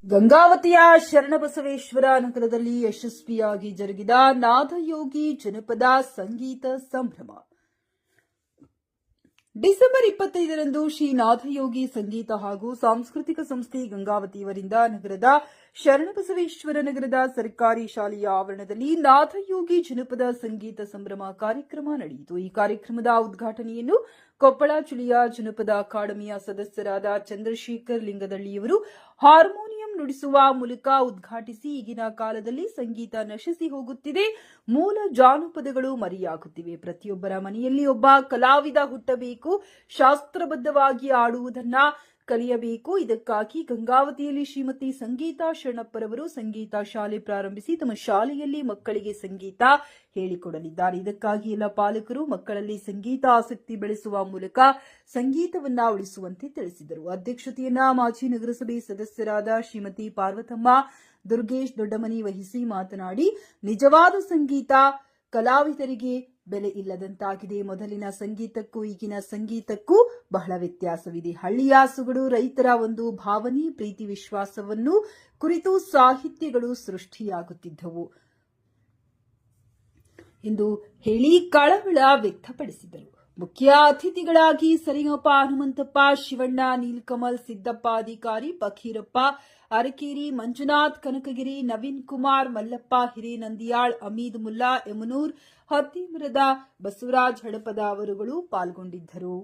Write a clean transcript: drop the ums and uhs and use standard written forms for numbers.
ಗಂಗಾವತಿಯ ಶರಣಬಸವೇಶ್ವರ ನಗರದಲ್ಲಿ ಯಶಸ್ವಿಯಾಗಿ ಜರುಗಿದ ನಾದಯೋಗಿ ಜನಪದ ಸಂಗೀತ ಸಂಭ್ರಮ. ಡಿಸೆಂಬರ್ 25ರಂದು ಶ್ರೀ ನಾದಯೋಗಿ ಸಂಗೀತ ಹಾಗೂ ಸಾಂಸ್ಕೃತಿಕ ಸಂಸ್ಥೆ ಗಂಗಾವತಿಯವರಿಂದ ನಗರದ ಶರಣಬಸವೇಶ್ವರ ನಗರದ ಸರ್ಕಾರಿ ಶಾಲೆಯ ಆವರಣದಲ್ಲಿ ನಾದಯೋಗಿ ಜನಪದ ಸಂಗೀತ ಸಂಭ್ರಮ ಕಾರ್ಯಕ್ರಮ ನಡೆಯಿತು. ಈ ಕಾರ್ಯಕ್ರಮದ ಉದ್ಘಾಟನೆಯನ್ನು ಕೊಪ್ಪಳ ಜಿಲ್ಲೆಯ ಜನಪದ ಅಕಾಡೆಮಿಯ ಸದಸ್ಯರಾದ ಚಂದ್ರಶೇಖರ್ ಲಿಂಗದಳ್ಳಿಯವರು ಹಾರ್ಮೋನಿಯಂ ನುಡಿಸುವ ಮೂಲಕ ಉದ್ಘಾಟಿಸಿ, ಈಗಿನ ಕಾಲದಲ್ಲಿ ಸಂಗೀತ ನಶಿಸಿ ಹೋಗುತ್ತಿದೆ, ಮೂಲ ಜಾನಪದಗಳು ಮರೆಯಾಗುತ್ತಿವೆ, ಪ್ರತಿಯೊಬ್ಬರ ಮನೆಯಲ್ಲಿ ಒಬ್ಬ ಕಲಾವಿದ ಹುಟ್ಟಬೇಕು, ಶಾಸ್ತ್ರಬದ್ಧವಾಗಿ ಆಡುವುದನ್ನ ಕಲಿಯಬೇಕು. ಇದಕ್ಕಾಗಿ ಗಂಗಾವತಿಯಲ್ಲಿ ಶ್ರೀಮತಿ ಸಂಗೀತಾ ಶರಣಪ್ಪರವರು ಸಂಗೀತ ಶಾಲೆ ಪ್ರಾರಂಭಿಸಿ ತಮ್ಮ ಶಾಲೆಯಲ್ಲಿ ಮಕ್ಕಳಿಗೆ ಸಂಗೀತ ಹೇಳಿಕೊಡಲಿದ್ದಾರೆ. ಇದಕ್ಕಾಗಿ ಎಲ್ಲ ಪಾಲಕರು ಮಕ್ಕಳಲ್ಲಿ ಸಂಗೀತ ಆಸಕ್ತಿ ಬೆಳೆಸುವ ಮೂಲಕ ಸಂಗೀತವನ್ನ ಉಳಿಸುವಂತೆ ತಿಳಿಸಿದರು. ಅಧ್ಯಕ್ಷತೆಯನ್ನ ಮಾಜಿ ನಗರಸಭೆ ಸದಸ್ಯರಾದ ಶ್ರೀಮತಿ ಪಾರ್ವತಮ್ಮ ದುರ್ಗೇಶ್ ದೊಡ್ಡಮನಿ ವಹಿಸಿ ಮಾತನಾಡಿ, ನಿಜವಾದ ಸಂಗೀತ ಕಲಾವಿದರಿಗೆ ಬೆಲೆ ಇಲ್ಲದಂತಾಗಿದೆ. ಮೊದಲಿನ ಸಂಗೀತಕ್ಕೂ ಈಗಿನ ಸಂಗೀತಕ್ಕೂ ಬಹಳ ವ್ಯತ್ಯಾಸವಿದೆ. ಹಳ್ಳಿಯ ಸೊಗಡು, ರೈತರ ಒಂದು ಭಾವನೆ, ಪ್ರೀತಿ ವಿಶ್ವಾಸವನ್ನು ಕುರಿತು ಸಾಹಿತ್ಯಗಳು ಸೃಷ್ಟಿಯಾಗುತ್ತಿದ್ದವು ಎಂದು ಹೇಳಿ ಕಳವಳ ವ್ಯಕ್ತಪಡಿಸಿದರು. ಮುಖ್ಯ ಅತಿಥಿಗಳಾಗಿ ಸರಿಗಮಪ ಹನುಮಂತಪ್ಪ, ಶಿವಣ್ಣ, ನೀಲಕಮಲ್, ಸಿದ್ದಪ್ಪ ಅಧಿಕಾರಿ, ಫಕೀರಪ್ಪ ಅರಕೇರಿ, ಮಂಜುನಾಥ್ ಕನಕಗಿರಿ, ನವೀನ್ ಕುಮಾರ್, ಮಲ್ಲಪ್ಪ ಹಿರೇನಂದಿಯಾಳ್, ಅಮೀದ್ ಮುಲ್ಲಾ, ಯಮನೂರ್, ಹತ್ತಿಮರದ ಬಸವರಾಜ್ ಹಡಪದ ಅವರುಗಳು ಪಾಲ್ಗೊಂಡಿದ್ದರು.